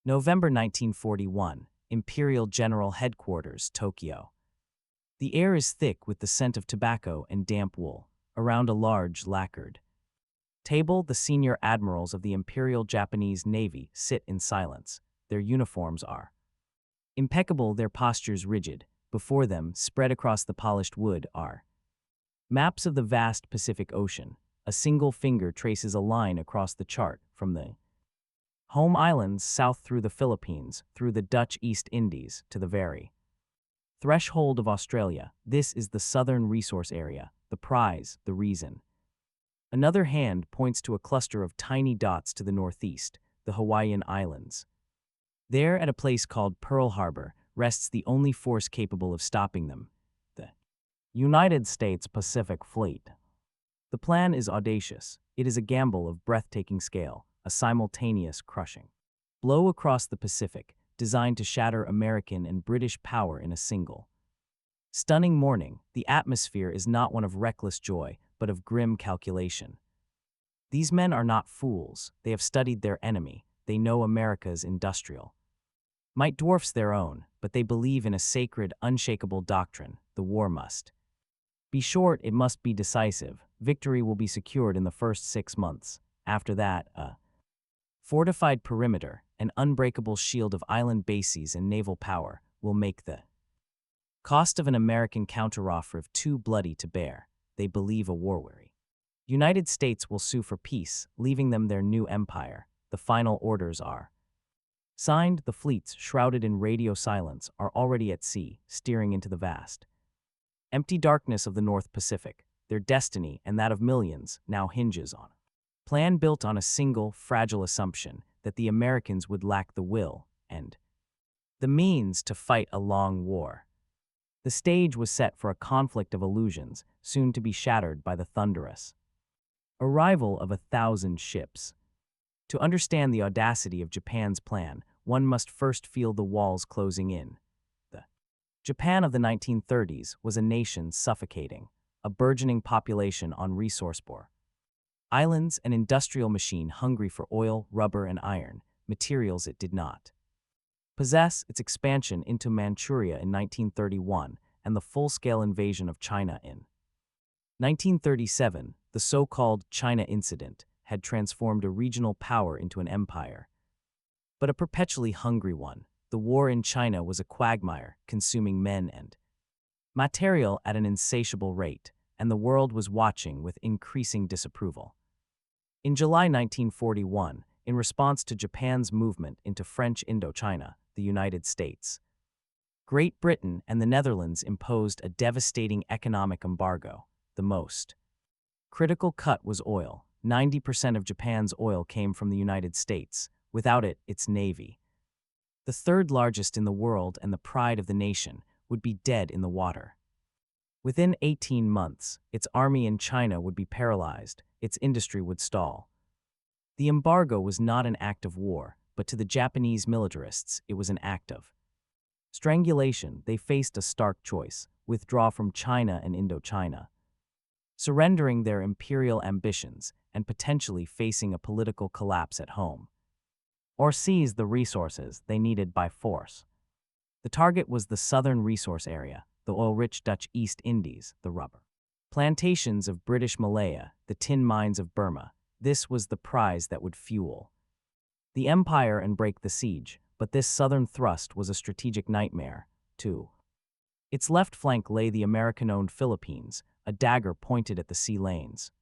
November 1941, Imperial General Headquarters, Tokyo. The air is thick with the scent of tobacco and damp wool. Around a large, lacquered table, the senior admirals of the Imperial Japanese Navy sit in silence. Their uniforms are impeccable, their postures rigid. Before them, spread across the polished wood, are maps of the vast Pacific Ocean. A single finger traces a line across the chart from the home islands south through the Philippines, through the Dutch East Indies, to the very threshold of Australia. This is the southern resource area, the prize, the reason. Another hand points to a cluster of tiny dots to the northeast, the Hawaiian Islands. There, at a place called Pearl Harbor, rests the only force capable of stopping them, the United States Pacific Fleet. The plan is audacious. It is a gamble of breathtaking scale, a simultaneous crushing blow across the Pacific, designed to shatter American and British power in a single stunning morning. The atmosphere is not one of reckless joy, but of grim calculation. These men are not fools. They have studied their enemy. They know America's industrial might dwarfs their own, but they believe in a sacred, unshakable doctrine: the war must be short, it must be decisive. Victory will be secured in the first 6 months. After that, a fortified perimeter, an unbreakable shield of island bases and naval power, will make the cost of an American counteroffensive too bloody to bear. They believe a war-weary United States will sue for peace, leaving them their new empire. The final orders are signed. The fleets, shrouded in radio silence, are already at sea, steering into the vast empty darkness of the North Pacific. Their destiny, and that of millions, now hinges on a plan built on a single, fragile assumption that the Americans would lack the will and the means to fight a long war. The stage was set for a conflict of illusions, soon to be shattered by the thunderous arrival of 1,000 ships. To understand the audacity of Japan's plan, one must first feel the walls closing in. The Japan of the 1930s was a nation suffocating, a burgeoning population on resource-poor islands, an industrial machine hungry for oil, rubber, and iron, materials it did not possess. Its expansion into Manchuria in 1931 and the full-scale invasion of China in 1937, the so-called China Incident, had transformed a regional power into an empire, but a perpetually hungry one. The war in China was a quagmire, consuming men and material at an insatiable rate, and the world was watching with increasing disapproval. In July 1941, in response to Japan's movement into French Indochina, the United States, Great Britain, and the Netherlands imposed a devastating economic embargo. The most critical cut was oil. 90% of Japan's oil came from the United States. Without it, its navy, the third largest in the world and the pride of the nation, would be dead in the water. Within 18 months, its army in China would be paralyzed, its industry would stall. The embargo was not an act of war, but to the Japanese militarists, it was an act of strangulation. They faced a stark choice: withdraw from China and Indochina, surrendering their imperial ambitions and potentially facing a political collapse at home, or seize the resources they needed by force. The target was the southern resource area, the oil-rich Dutch East Indies, the rubber plantations of British Malaya, the tin mines of Burma. This was the prize that would fuel the empire and break the siege, but this southern thrust was a strategic nightmare, too. Its left flank lay the American-owned Philippines, a dagger pointed at the sea lanes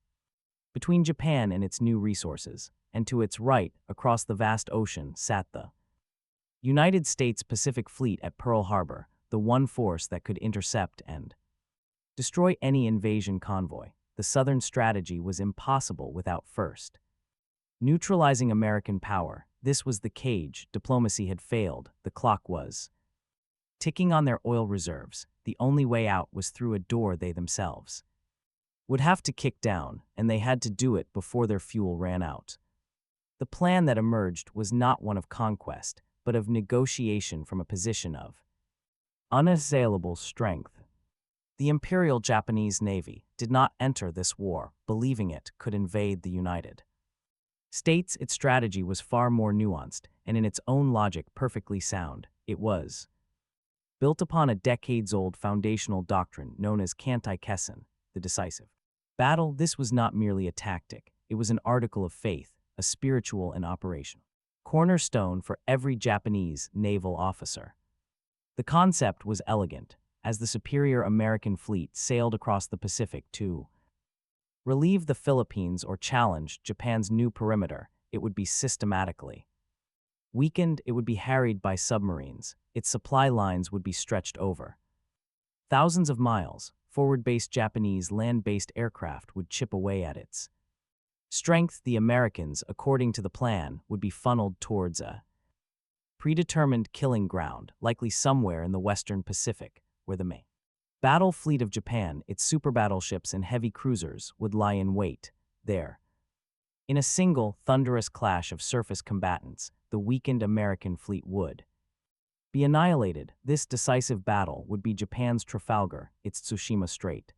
between Japan and its new resources, and to its right, across the vast ocean, sat the United States Pacific Fleet at Pearl Harbor, the one force that could intercept and destroy any invasion convoy. The Southern strategy was impossible without first neutralizing American power. This was the cage. Diplomacy had failed. The clock was ticking on their oil reserves. The only way out was through a door they themselves would have to kick down, and they had to do it before their fuel ran out. The plan that emerged was not one of conquest, but of negotiation from a position of unassailable strength. The Imperial Japanese Navy did not enter this war believing it could invade the United states its strategy was far more nuanced and in its own logic perfectly sound. It was built upon a decades-old foundational doctrine known as Kantai-Kessen, the Decisive. Battle, this was not merely a tactic, it was an article of faith, a spiritual and operational cornerstone for every Japanese naval officer. The concept was elegant, as the superior American fleet sailed across the Pacific to relieve the Philippines or challenge Japan's new perimeter. It would be systematically weakened, it would be harried by submarines, its supply lines would be stretched over thousands of miles. Forward-based Japanese land-based aircraft would chip away at its strength. The Americans, according to the plan, would be funneled towards a predetermined killing ground, likely somewhere in the western Pacific, where the main battle fleet of Japan, its super battleships and heavy cruisers, would lie in wait. There, in a single, thunderous clash of surface combatants, the weakened American fleet would be annihilated. This decisive battle would be Japan's Trafalgar, its Tsushima Strait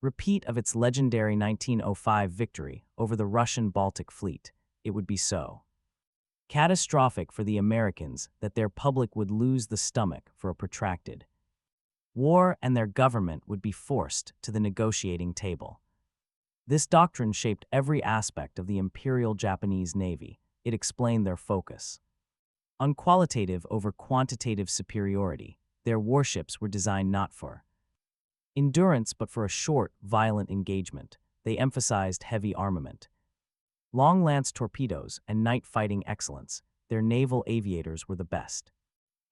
repeat of its legendary 1905 victory over the Russian Baltic Fleet. It would be so catastrophic for the Americans that their public would lose the stomach for a protracted war and their government would be forced to the negotiating table. This doctrine shaped every aspect of the Imperial Japanese Navy. It explained their focus on qualitative over quantitative superiority. Their warships were designed not for endurance but for a short, violent engagement. They emphasized heavy armament, long lance torpedoes, and night fighting excellence. Their naval aviators were the best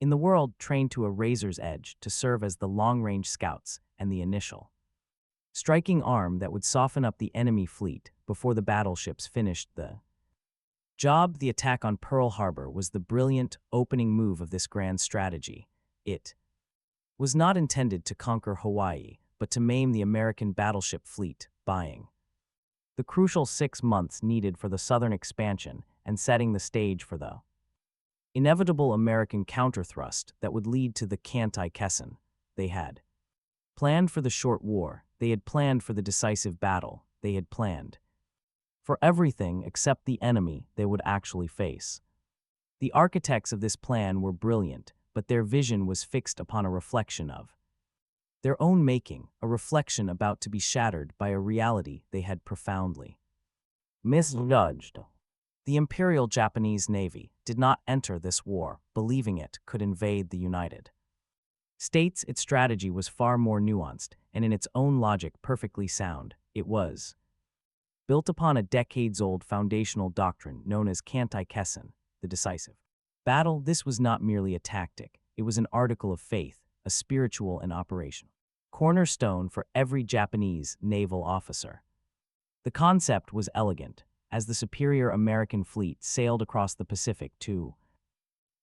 in the world, trained to a razor's edge to serve as the long-range scouts and the initial striking arm that would soften up the enemy fleet before the battleships finished the job. The attack on Pearl Harbor was the brilliant opening move of this grand strategy. It was not intended to conquer Hawaii, but to maim the American battleship fleet, buying the crucial 6 months needed for the southern expansion and setting the stage for the inevitable American counterthrust that would lead to the Kantai-Kessen. They had planned for the short war, they had planned for the decisive battle, they had planned for everything except the enemy they would actually face. The architects of this plan were brilliant, but their vision was fixed upon a reflection of their own making, a reflection about to be shattered by a reality they had profoundly misjudged. The Imperial Japanese Navy did not enter this war believing it could invade the United States. Its strategy was far more nuanced and in its own logic perfectly sound. It was built upon a decades-old foundational doctrine known as Kantai-Kessen, the Decisive. Battle, this was not merely a tactic, it was an article of faith, a spiritual and operational cornerstone for every Japanese naval officer. The concept was elegant, as the superior American fleet sailed across the Pacific to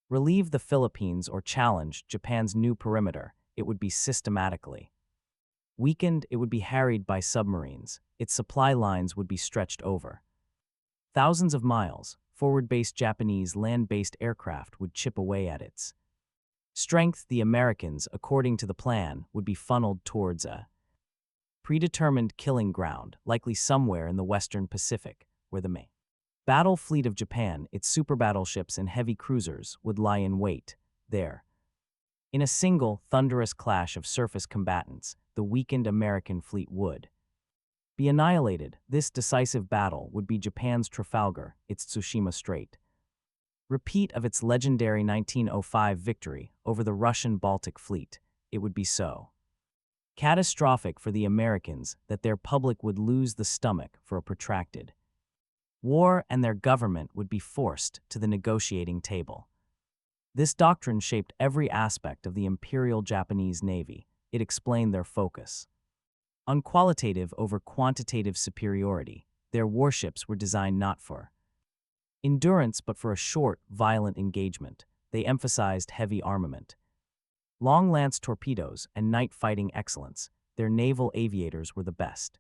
relieve the Philippines or challenge Japan's new perimeter. It would be systematically weakened, it would be harried by submarines, its supply lines would be stretched over thousands of miles. Forward-based Japanese land-based aircraft would chip away at its strength. The Americans, according to the plan, would be funneled towards a predetermined killing ground, likely somewhere in the western Pacific, where the main battle fleet of Japan, its super battleships and heavy cruisers, would lie in wait. There, in a single, thunderous clash of surface combatants, the weakened American fleet would be annihilated. This decisive battle would be Japan's Trafalgar, its Tsushima Strait repeat of its legendary 1905 victory over the Russian Baltic Fleet. It would be so catastrophic for the Americans that their public would lose the stomach for a protracted war and their government would be forced to the negotiating table. This doctrine shaped every aspect of the Imperial Japanese Navy. It explained their focus on qualitative over quantitative superiority. Their warships were designed not for endurance but for a short, violent engagement. They emphasized heavy armament, long lance torpedoes, and night fighting excellence. Their naval aviators were the best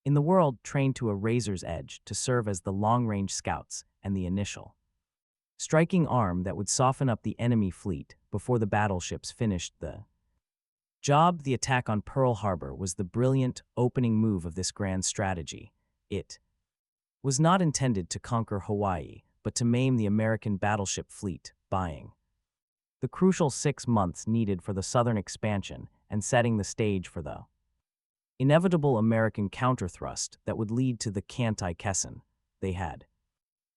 in the world, trained to a razor's edge to serve as the long-range scouts and the initial striking arm that would soften up the enemy fleet before the battleships finished the job. The attack on Pearl Harbor was the brilliant opening move of this grand strategy. It was not intended to conquer Hawaii, but to maim the American battleship fleet, buying the crucial 6 months needed for the southern expansion and setting the stage for the inevitable American counterthrust that would lead to the Cantaikessen. They had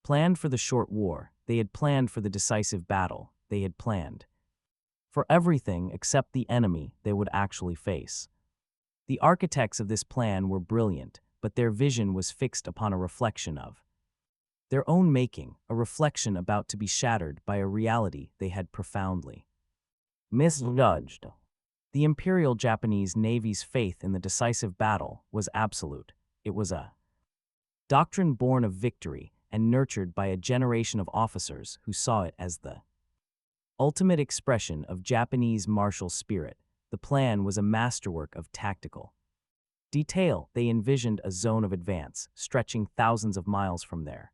planned for the short war, they had planned for the decisive battle, they had planned for everything except the enemy they would actually face. The architects of this plan were brilliant, but their vision was fixed upon a reflection of their own making, a reflection about to be shattered by a reality they had profoundly misjudged. The Imperial Japanese Navy's faith in the decisive battle was absolute. It was a doctrine born of victory and nurtured by a generation of officers who saw it as the ultimate expression of Japanese martial spirit. The plan was a masterwork of tactical detail. They envisioned a zone of advance, stretching thousands of miles from their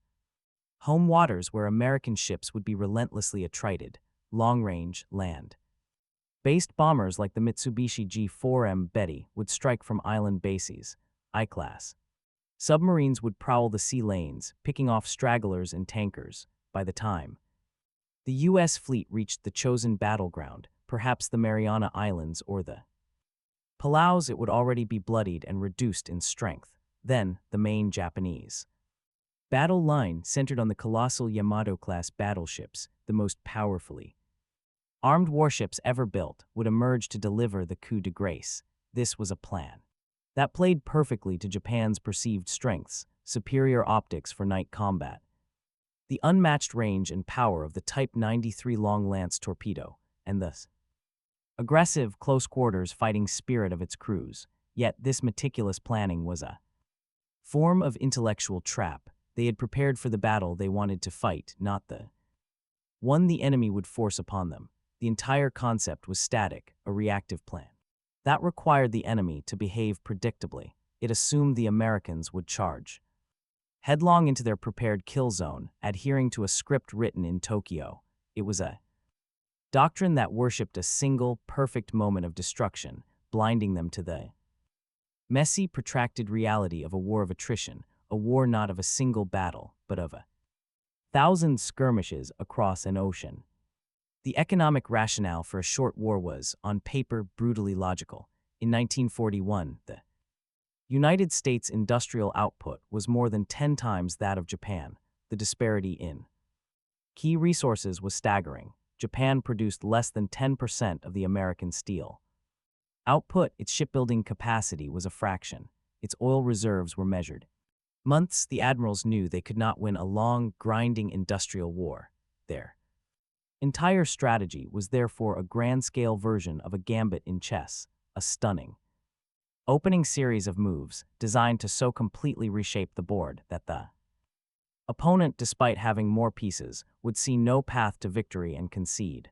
home waters where American ships would be relentlessly attrited, long-range, land-based bombers like the Mitsubishi G4M Betty would strike from island bases, I-class. Submarines would prowl the sea lanes, picking off stragglers and tankers. By the time the U.S. fleet reached the chosen battleground, perhaps the Mariana Islands or the Palaus, it would already be bloodied and reduced in strength. Then, the main Japanese battle line centered on the colossal Yamamoto-class battleships, the most powerfully armed warships ever built, would emerge to deliver the coup de grace. This was a plan that played perfectly to Japan's perceived strengths: superior optics for night combat, the unmatched range and power of the Type 93 Long Lance torpedo, and the aggressive, close-quarters fighting spirit of its crews. Yet this meticulous planning was a form of intellectual trap. They had prepared for the battle they wanted to fight, not the one the enemy would force upon them. The entire concept was static, a reactive plan that required the enemy to behave predictably. It assumed the Americans would charge headlong into their prepared kill zone, adhering to a script written in Tokyo. It was a doctrine that worshipped a single, perfect moment of destruction, blinding them to the messy, protracted reality of a war of attrition, a war not of a single battle, but of 1,000 skirmishes across an ocean. The economic rationale for a short war was, on paper, brutally logical. In 1941, the United States industrial output was more than 10 times that of Japan. The disparity in key resources was staggering. Japan produced less than 10% of the American steel output. Its shipbuilding capacity was a fraction. Its oil reserves were measured months. The admirals knew they could not win a long, grinding industrial war. Their entire strategy was therefore a grand-scale version of a gambit in chess, a stunning opening series of moves designed to so completely reshape the board that the opponent, despite having more pieces, would see no path to victory and concede.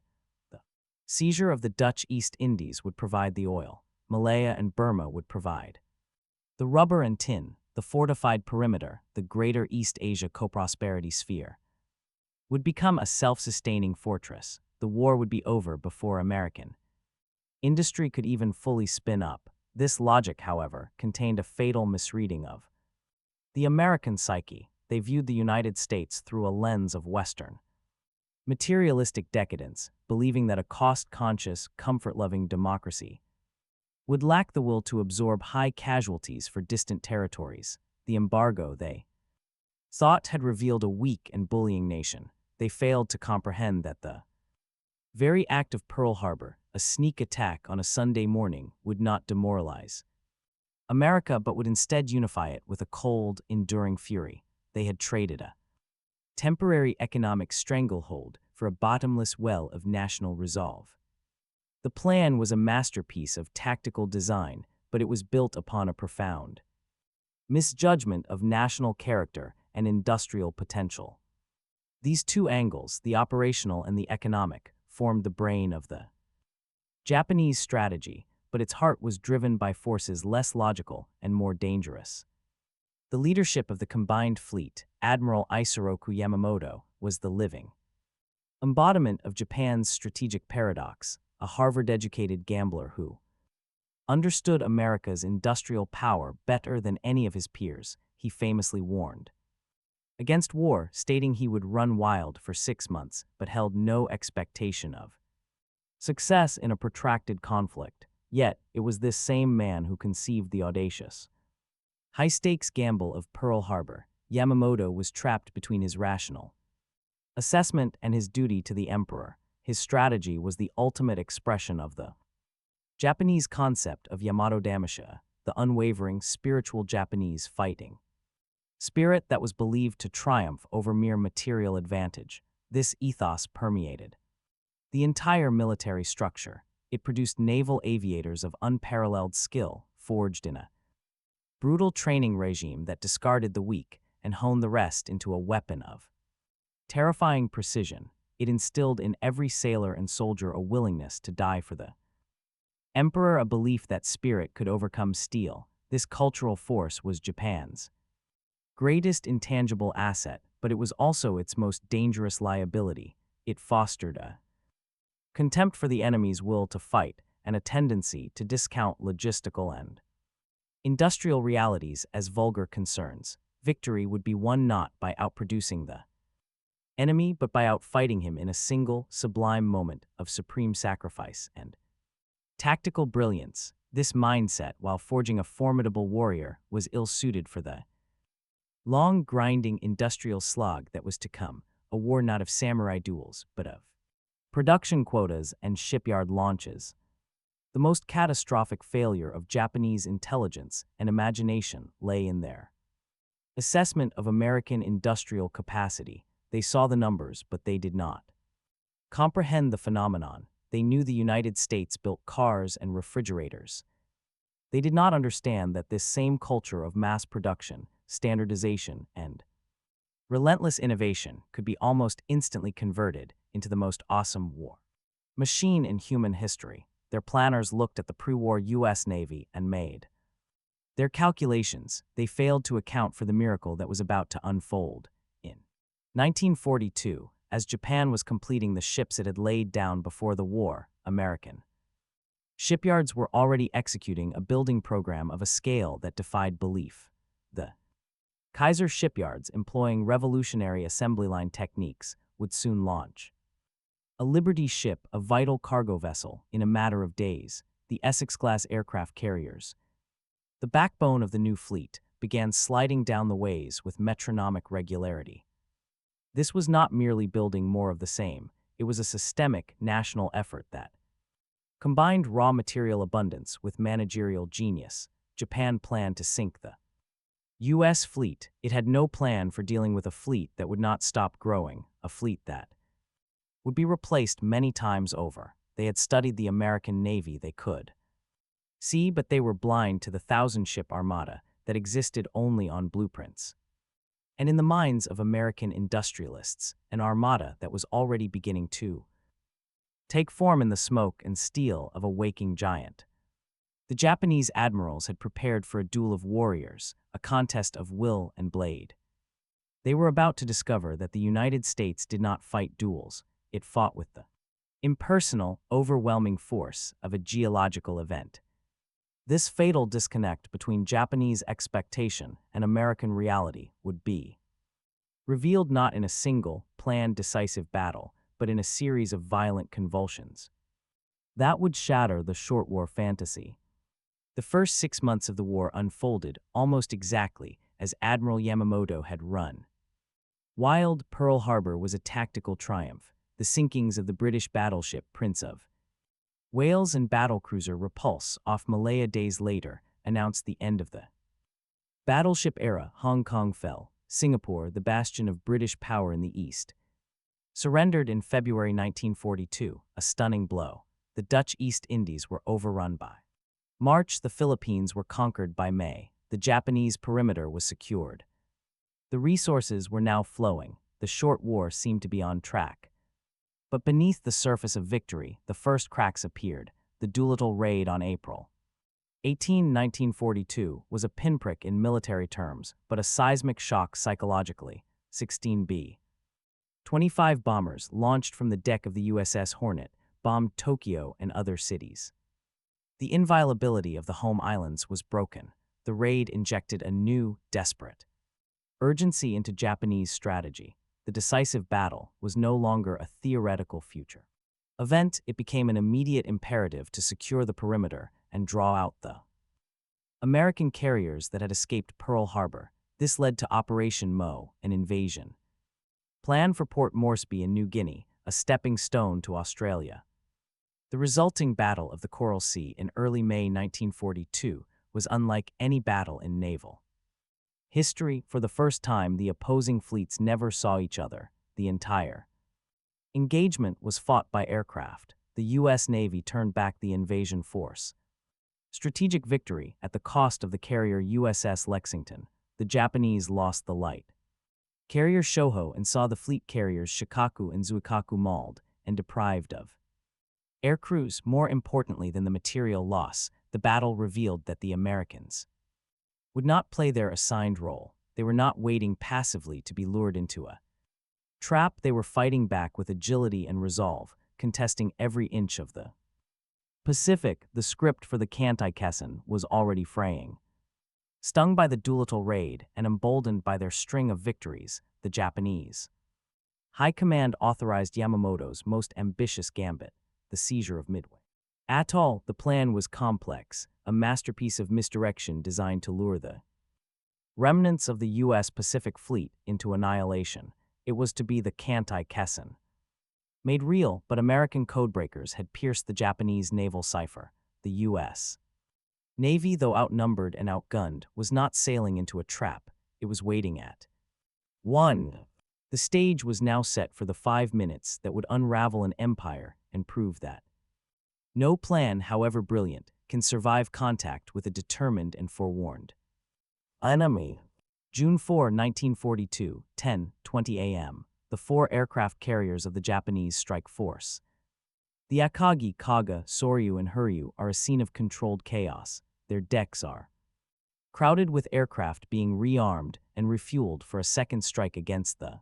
The seizure of the Dutch East Indies would provide the oil. Malaya and Burma would provide the rubber and tin. The fortified perimeter, the Greater East Asia co-prosperity sphere, would become a self-sustaining fortress. The war would be over before American industry could even fully spin up. This logic, however, contained a fatal misreading of the American psyche. They viewed the United States through a lens of Western materialistic decadence, believing that a cost-conscious, comfort-loving democracy would lack the will to absorb high casualties for distant territories. The embargo, they thought, had revealed a weak and bullying nation. They failed to comprehend that the very act of Pearl Harbor, a sneak attack on a Sunday morning, would not demoralize America but would instead unify it with a cold, enduring fury. They had traded a temporary economic stranglehold for a bottomless well of national resolve. The plan was a masterpiece of tactical design, but it was built upon a profound misjudgment of national character and industrial potential. These two angles, the operational and the economic, formed the brain of the Japanese strategy, but its heart was driven by forces less logical and more dangerous. The leadership of the combined fleet, Admiral Isoroku Yamamoto, was the living embodiment of Japan's strategic paradox, a Harvard-educated gambler who understood America's industrial power better than any of his peers. He famously warned against war, stating he would run wild for 6 months but held no expectation of success in a protracted conflict. Yet, it was this same man who conceived the audacious, high-stakes gamble of Pearl Harbor. Yamamoto was trapped between his rational assessment and his duty to the emperor. His strategy was the ultimate expression of the Japanese concept of Yamato Damasha, the unwavering, spiritual Japanese fighting spirit that was believed to triumph over mere material advantage. This ethos permeated the entire military structure. It produced naval aviators of unparalleled skill, forged in a brutal training regime that discarded the weak and honed the rest into a weapon of terrifying precision. It instilled in every sailor and soldier a willingness to die for the emperor, a belief that spirit could overcome steel. This cultural force was Japan's greatest intangible asset, but it was also its most dangerous liability. It fostered a contempt for the enemy's will to fight and a tendency to discount logistical and industrial realities as vulgar concerns. Victory would be won not by outproducing the enemy but by outfighting him in a single, sublime moment of supreme sacrifice and tactical brilliance. This mindset, while forging a formidable warrior, was ill-suited for the long, grinding industrial slog that was to come, a war not of samurai duels, but of production quotas and shipyard launches. The most catastrophic failure of Japanese intelligence and imagination lay in their assessment of American industrial capacity. They saw the numbers, but they did not comprehend the phenomenon. They knew the United States built cars and refrigerators. They did not understand that this same culture of mass production, standardization, and relentless innovation could be almost instantly converted into the most awesome war machine in human history. Their planners looked at the pre-war U.S. Navy and made their calculations. They failed to account for the miracle that was about to unfold. In 1942, as Japan was completing the ships it had laid down before the war, American shipyards were already executing a building program of a scale that defied belief. The Kaiser shipyards, employing revolutionary assembly line techniques, would soon launch a Liberty ship, a vital cargo vessel, in a matter of days. The Essex-class aircraft carriers, the backbone of the new fleet, began sliding down the ways with metronomic regularity. This was not merely building more of the same. It was a systemic, national effort that combined raw material abundance with managerial genius. Japan planned to sink the U.S. fleet. It had no plan for dealing with a fleet that would not stop growing, a fleet that would be replaced many times over. They had studied the American Navy they could see, but they were blind to the 1,000-ship armada that existed only on blueprints. And in the minds of American industrialists, an armada that was already beginning to take form in the smoke and steel of a waking giant. The Japanese admirals had prepared for a duel of warriors, a contest of will and blade. They were about to discover that the United States did not fight duels. It fought with the impersonal, overwhelming force of a geological event. This fatal disconnect between Japanese expectation and American reality would be revealed not in a single, planned, decisive battle, but in a series of violent convulsions that would shatter the short war fantasy. The first 6 months of the war unfolded almost exactly as Admiral Yamamoto had run wild. Pearl Harbor was a tactical triumph. The sinkings of the British battleship Prince of Wales and battlecruiser Repulse off Malaya days later announced the end of the battleship era. Hong Kong fell. Singapore, the bastion of British power in the East, surrendered in February 1942, a stunning blow. The Dutch East Indies were overrun by March. The Philippines were conquered by May. The Japanese perimeter was secured. The resources were now flowing. The short war seemed to be on track. But beneath the surface of victory, the first cracks appeared. The Doolittle raid on April 18, 1942 was a pinprick in military terms, but a seismic shock psychologically. 16B. 25 bombers launched from the deck of the USS Hornet bombed Tokyo and other cities. The inviolability of the home islands was broken. The raid injected a new, desperate urgency into Japanese strategy. The decisive battle was no longer a theoretical future event, it became an immediate imperative to secure the perimeter and draw out the American carriers that had escaped Pearl Harbor. This led to Operation Mo, an invasion plan for Port Moresby in New Guinea, a stepping stone to Australia. The resulting Battle of the Coral Sea in early May 1942 was unlike any battle in naval history. For the first time, the opposing fleets never saw each other. The entire engagement was fought by aircraft. The U.S. Navy turned back the invasion force. Strategic victory at the cost of the carrier USS Lexington. The Japanese lost the Leyte carrier Shoho and saw the fleet carriers Shikaku and Zuikaku mauled and deprived of air crews. More importantly than the material loss, the battle revealed that the Americans would not play their assigned role. They were not waiting passively to be lured into a trap. They were fighting back with agility and resolve, contesting every inch of the Pacific. The script for the Kantai-Kessen was already fraying. Stung by the Doolittle raid and emboldened by their string of victories, the Japanese High Command authorized Yamamoto's most ambitious gambit, the seizure of Midway Atoll. The plan was complex, a masterpiece of misdirection designed to lure the remnants of the U.S. Pacific Fleet into annihilation. It was to be the Kantai-Kessen made real, but American codebreakers had pierced the Japanese naval cipher. The U.S. Navy, though outnumbered and outgunned, was not sailing into a trap. It was waiting at 1. The stage was now set for the 5 minutes that would unravel an empire and prove that no plan, however brilliant, can survive contact with a determined and forewarned enemy. June 4, 1942, 10:20 a.m. The 4 aircraft carriers of the Japanese strike force. The Akagi, Kaga, Soryu, and Huryu are a scene of controlled chaos. Their decks are crowded with aircraft being rearmed and refueled for a second strike against the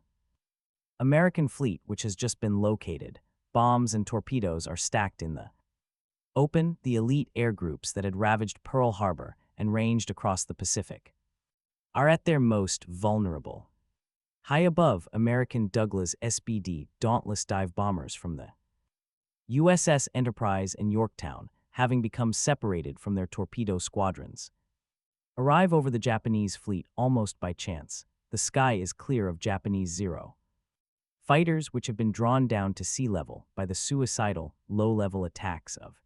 American fleet, which has just been located. Bombs and torpedoes are stacked in the open. The elite air groups that had ravaged Pearl Harbor and ranged across the Pacific are at their most vulnerable. High above, American Douglas SBD Dauntless dive bombers from the USS Enterprise and Yorktown, having become separated from their torpedo squadrons, arrive over the Japanese fleet almost by chance. The sky is clear of Japanese Zero fighters, which have been drawn down to sea level by the suicidal, low-level attacks of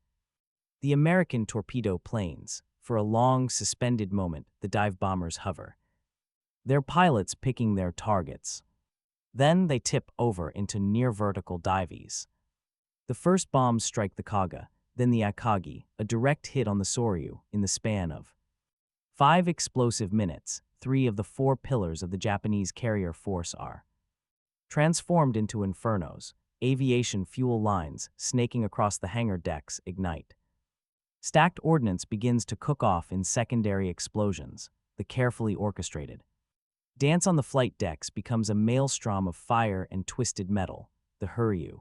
the American torpedo planes. For a long, suspended moment, the dive bombers hover, their pilots picking their targets. Then they tip over into near-vertical dives. The first bombs strike the Kaga, then the Akagi, a direct hit on the Soryu. In the span of 5 explosive minutes, 3 of the 4 pillars of the Japanese carrier force are transformed into infernos. Aviation fuel lines, snaking across the hangar decks, ignite. Stacked ordnance begins to cook off in secondary explosions. The carefully orchestrated dance on the flight decks becomes a maelstrom of fire and twisted metal. The Huryu,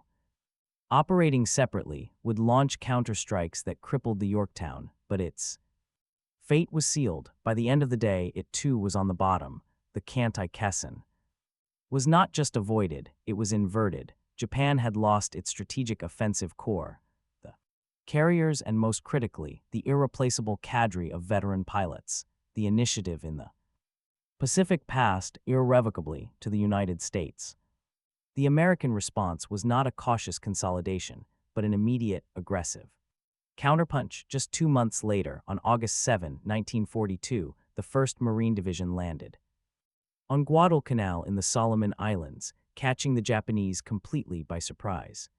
operating separately, would launch counterstrikes that crippled the Yorktown, but its fate was sealed. By the end of the day, it too was on the bottom. The Kantai-Kessen was not just avoided, it was inverted. Japan had lost its strategic offensive core, the carriers, and most critically, the irreplaceable cadre of veteran pilots. The initiative in the Pacific passed irrevocably to the United States. The American response was not a cautious consolidation, but an immediate, aggressive counterpunch. Just 2 months later, on August 7, 1942, the 1st Marine Division landed on Guadalcanal in the Solomon Islands, catching the Japanese completely by surprise.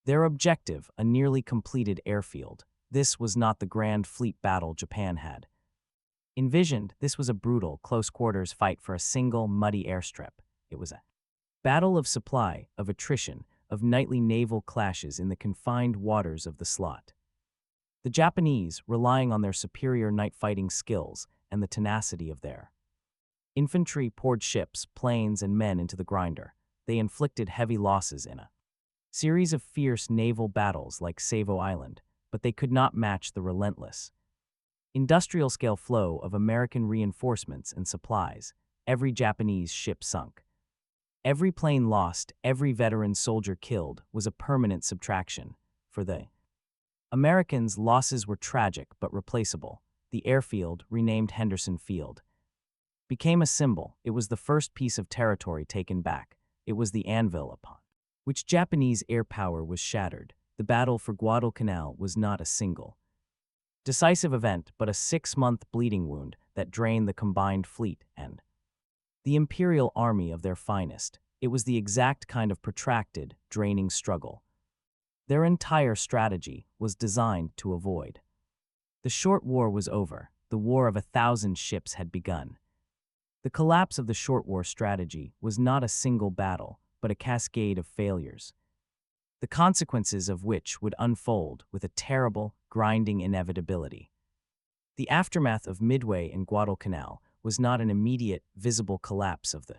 Their objective, a nearly completed airfield. This was not the grand fleet battle Japan had envisioned. This was a brutal, close-quarters fight for a single, muddy airstrip. It was a battle of supply, of attrition, of nightly naval clashes in the confined waters of the slot. The Japanese, relying on their superior night-fighting skills and the tenacity of their infantry, poured ships, planes, and men into the grinder. They inflicted heavy losses in a series of fierce naval battles like Savo Island, but they could not match the relentless industrial-scale flow of American reinforcements and supplies. every Japanese ship sunk. Every plane lost, every veteran soldier killed was a permanent subtraction. For the Americans, losses were tragic but replaceable. The airfield, renamed Henderson Field, became a symbol. It was the first piece of territory taken back. It was the anvil upon which Japanese air power was shattered. The battle for Guadalcanal was not a single decisive event, but a 6-month bleeding wound that drained the combined fleet and the Imperial Army of their finest. It was the exact kind of protracted, draining struggle their entire strategy was designed to avoid. The short war was over. The war of 1,000 ships had begun. The collapse of the short war strategy was not a single battle, but a cascade of failures, the consequences of which would unfold with a terrible, grinding inevitability. The aftermath of Midway and Guadalcanal was not an immediate, visible collapse of the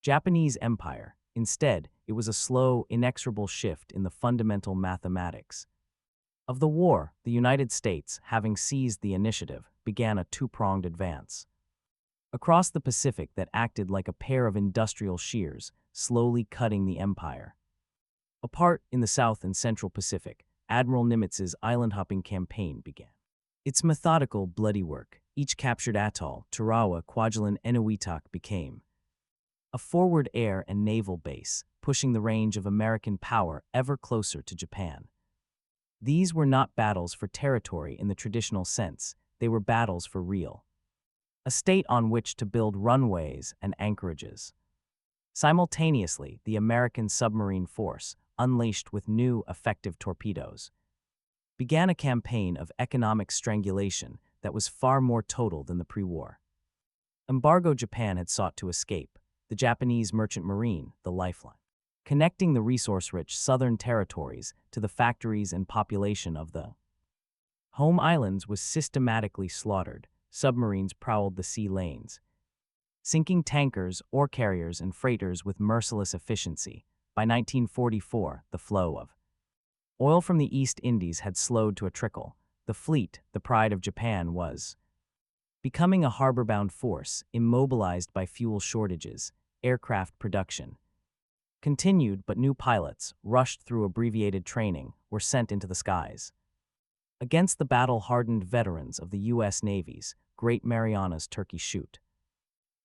Japanese Empire. Instead, it was a slow, inexorable shift in the fundamental mathematics of the war. The United States, having seized the initiative, began a two-pronged advance across the Pacific that acted like a pair of industrial shears, slowly cutting the empire apart. In the South and Central Pacific, Admiral Nimitz's island-hopping campaign began its methodical, bloody work. Each captured atoll, Tarawa, Kwajalein, Eniwetok, became a forward air and naval base, pushing the range of American power ever closer to Japan. These were not battles for territory in the traditional sense. They were battles for real estate on which to build runways and anchorages. Simultaneously, the American submarine force, unleashed with new, effective torpedoes, began a campaign of economic strangulation that was far more total than the pre-war embargo Japan had sought to escape. The Japanese merchant marine, the lifeline, connecting the resource-rich southern territories to the factories and population of the home islands, was systematically slaughtered. Submarines prowled the sea lanes, sinking tankers, ore carriers, and freighters with merciless efficiency. By 1944, the flow of oil from the East Indies had slowed to a trickle. The fleet, the pride of Japan, was becoming a harbor-bound force, immobilized by fuel shortages. Aircraft production continued, but new pilots, rushed through abbreviated training, were sent into the skies against the battle-hardened veterans of the U.S. Navy's Great Marianas Turkey Shoot.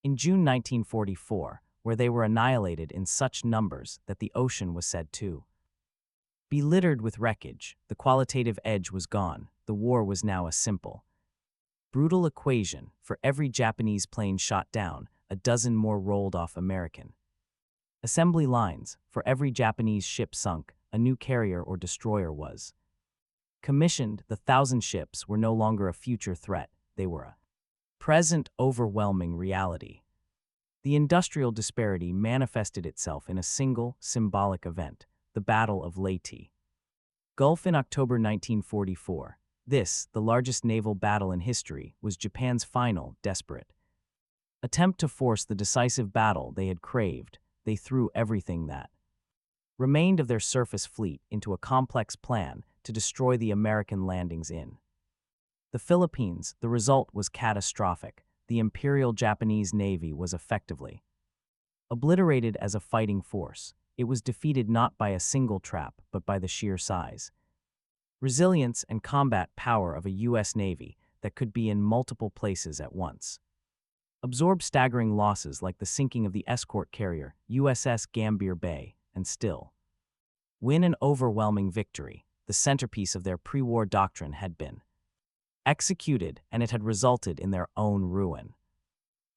In June 1944, where they were annihilated in such numbers that the ocean was said to be littered with wreckage, the qualitative edge was gone. The war was now a simple, brutal equation. For every Japanese plane shot down, a dozen more rolled off American assembly lines. For every Japanese ship sunk, a new carrier or destroyer was commissioned. The 1,000 ships were no longer a future threat. They were a present, overwhelming reality. The industrial disparity manifested itself in a single, symbolic event, the Battle of Leyte Gulf in October 1944. This, the largest naval battle in history, was Japan's final, desperate attempt to force the decisive battle they had craved. They threw everything that remained of their surface fleet into a complex plan to destroy the American landings in the Philippines. The result was catastrophic. The Imperial Japanese Navy was effectively obliterated as a fighting force. It was defeated not by a single trap, but by the sheer size, resilience, and combat power of a U.S. Navy that could be in multiple places at once, absorb staggering losses like the sinking of the escort carrier USS Gambier Bay, and still win an overwhelming victory. The centerpiece of their pre-war doctrine had been executed, and it had resulted in their own ruin.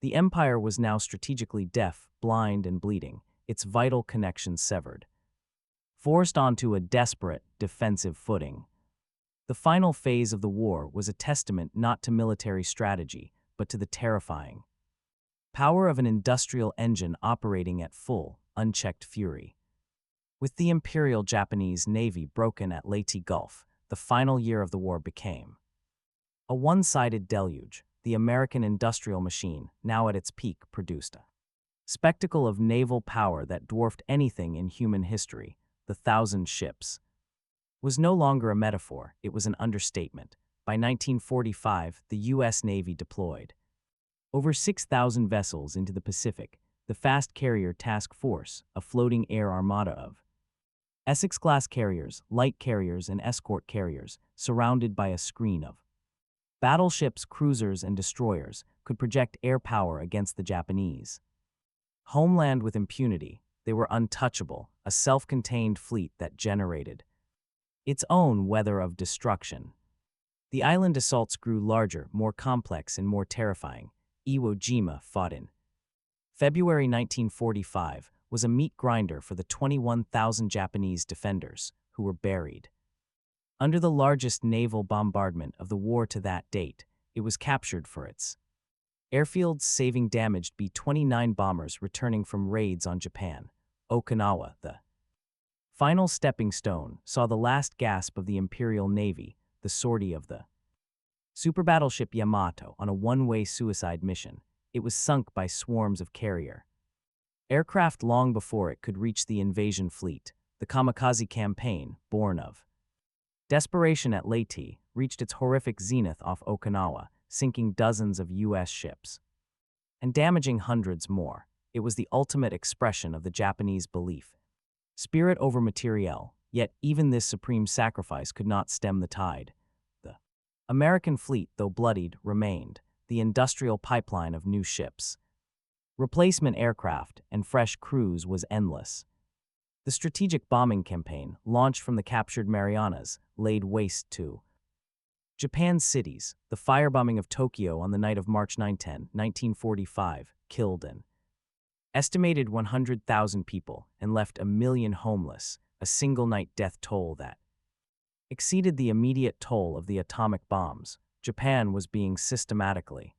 The empire was now strategically deaf, blind, and bleeding, its vital connections severed, forced onto a desperate, defensive footing. The final phase of the war was a testament not to military strategy, but to the terrifying power of an industrial engine operating at full, unchecked fury. With the Imperial Japanese Navy broken at Leyte Gulf, the final year of the war became a one-sided deluge. The American industrial machine, now at its peak, produced a spectacle of naval power that dwarfed anything in human history. The 1,000 ships was no longer a metaphor, it was an understatement. By 1945, the U.S. Navy deployed Over 6,000 vessels into the Pacific, the Fast Carrier Task Force, a floating air armada of Essex-class carriers, light carriers, and escort carriers, surrounded by a screen of battleships, cruisers, and destroyers, could project air power against the Japanese homeland with impunity. They were untouchable, a self-contained fleet that generated its own weather of destruction. The island assaults grew larger, more complex, and more terrifying. Iwo Jima, fought in February 1945, was a meat grinder for the 21,000 Japanese defenders, who were buried under the largest naval bombardment of the war to that date. It was captured for its airfields, saving damaged B-29 bombers returning from raids on Japan. Okinawa, the final stepping stone, saw the last gasp of the Imperial Navy, the sortie of the super battleship Yamamoto on a one-way suicide mission. It was sunk by swarms of carrier aircraft long before it could reach the invasion fleet. The kamikaze campaign, born of desperation at Leyte, reached its horrific zenith off Okinawa, sinking dozens of U.S. ships and damaging hundreds more. It was the ultimate expression of the Japanese belief, spirit over materiel, yet even this supreme sacrifice could not stem the tide. The American fleet, though bloodied, remained, the industrial pipeline of new ships, replacement aircraft, and fresh crews was endless. The strategic bombing campaign, launched from the captured Marianas, laid waste to Japan's cities. The firebombing of Tokyo on the night of March 9-10, 1945, killed an estimated 100,000 people and left 1 million homeless, a single-night death toll that exceeded the immediate toll of the atomic bombs. Japan was being systematically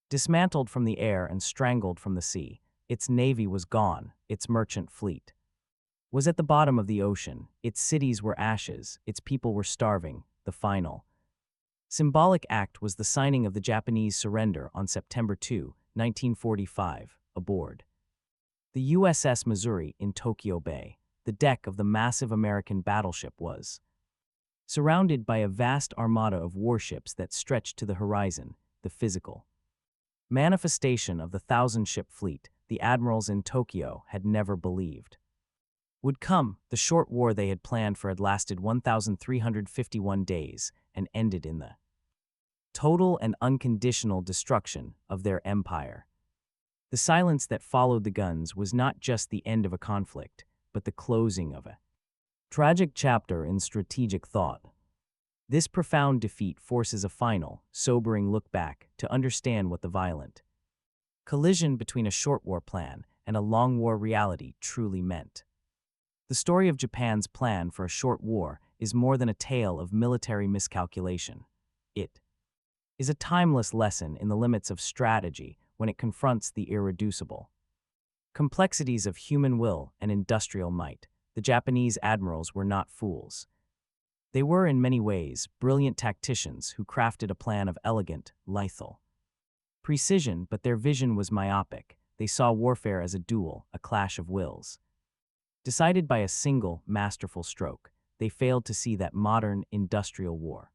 dismantled from the air and strangled from the sea. Its navy was gone, its merchant fleet was at the bottom of the ocean, its cities were ashes, its people were starving. The final symbolic act was the signing of the Japanese surrender on September 2, 1945, aboard the USS Missouri in Tokyo Bay. The deck of the massive American battleship was surrounded by a vast armada of warships that stretched to the horizon, the physical manifestation of the 1,000-ship fleet the admirals in Tokyo had never believed would come. The short war they had planned for had lasted 1,351 days and ended in the total and unconditional destruction of their empire. The silence that followed the guns was not just the end of a conflict, but the closing of a tragic chapter in strategic thought. This profound defeat forces a final, sobering look back to understand what the violent collision between a short war plan and a long war reality truly meant. The story of Japan's plan for a short war is more than a tale of military miscalculation. It is a timeless lesson in the limits of strategy when it confronts the irreducible complexities of human will and industrial might. The Japanese admirals were not fools. They were, in many ways, brilliant tacticians who crafted a plan of elegant, lethal precision, but their vision was myopic. They saw warfare as a duel, a clash of wills decided by a single, masterful stroke. They failed to see that modern, industrial war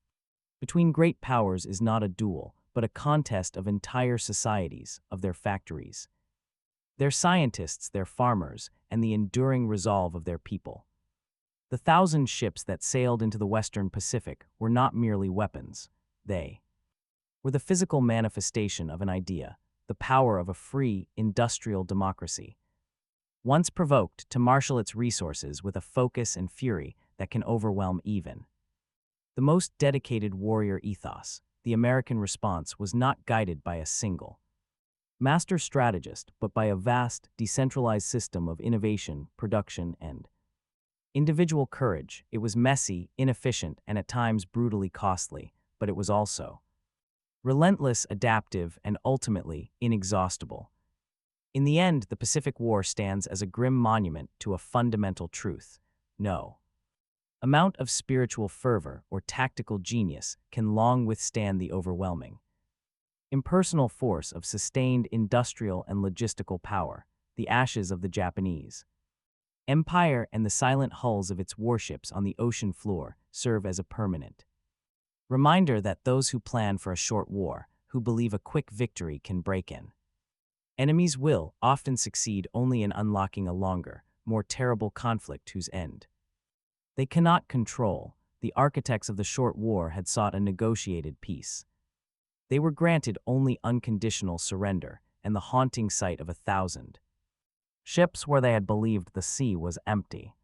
between great powers is not a duel, but a contest of entire societies, of their factories, their scientists, their farmers, and the enduring resolve of their people. The 1,000 ships that sailed into the Western Pacific were not merely weapons. They were the physical manifestation of an idea, the power of a free, industrial democracy, once provoked to marshal its resources with a focus and fury that can overwhelm even the most dedicated warrior ethos. The American response was not guided by a single master strategist, but by a vast, decentralized system of innovation, production, and individual courage. It was messy, inefficient, and at times brutally costly, but it was also relentless, adaptive, and ultimately inexhaustible. In the end, the Pacific War stands as a grim monument to a fundamental truth. No amount of spiritual fervor or tactical genius can long withstand the overwhelming impersonal force of sustained industrial and logistical power. The ashes of the Japanese empire and the silent hulls of its warships on the ocean floor serve as a permanent reminder that those who plan for a short war, who believe a quick victory can break in. Enemies will often succeed only in unlocking a longer, more terrible conflict whose end they cannot control. The architects of the short war had sought a negotiated peace. They were granted only unconditional surrender and the haunting sight of 1,000 ships where they had believed the sea was empty.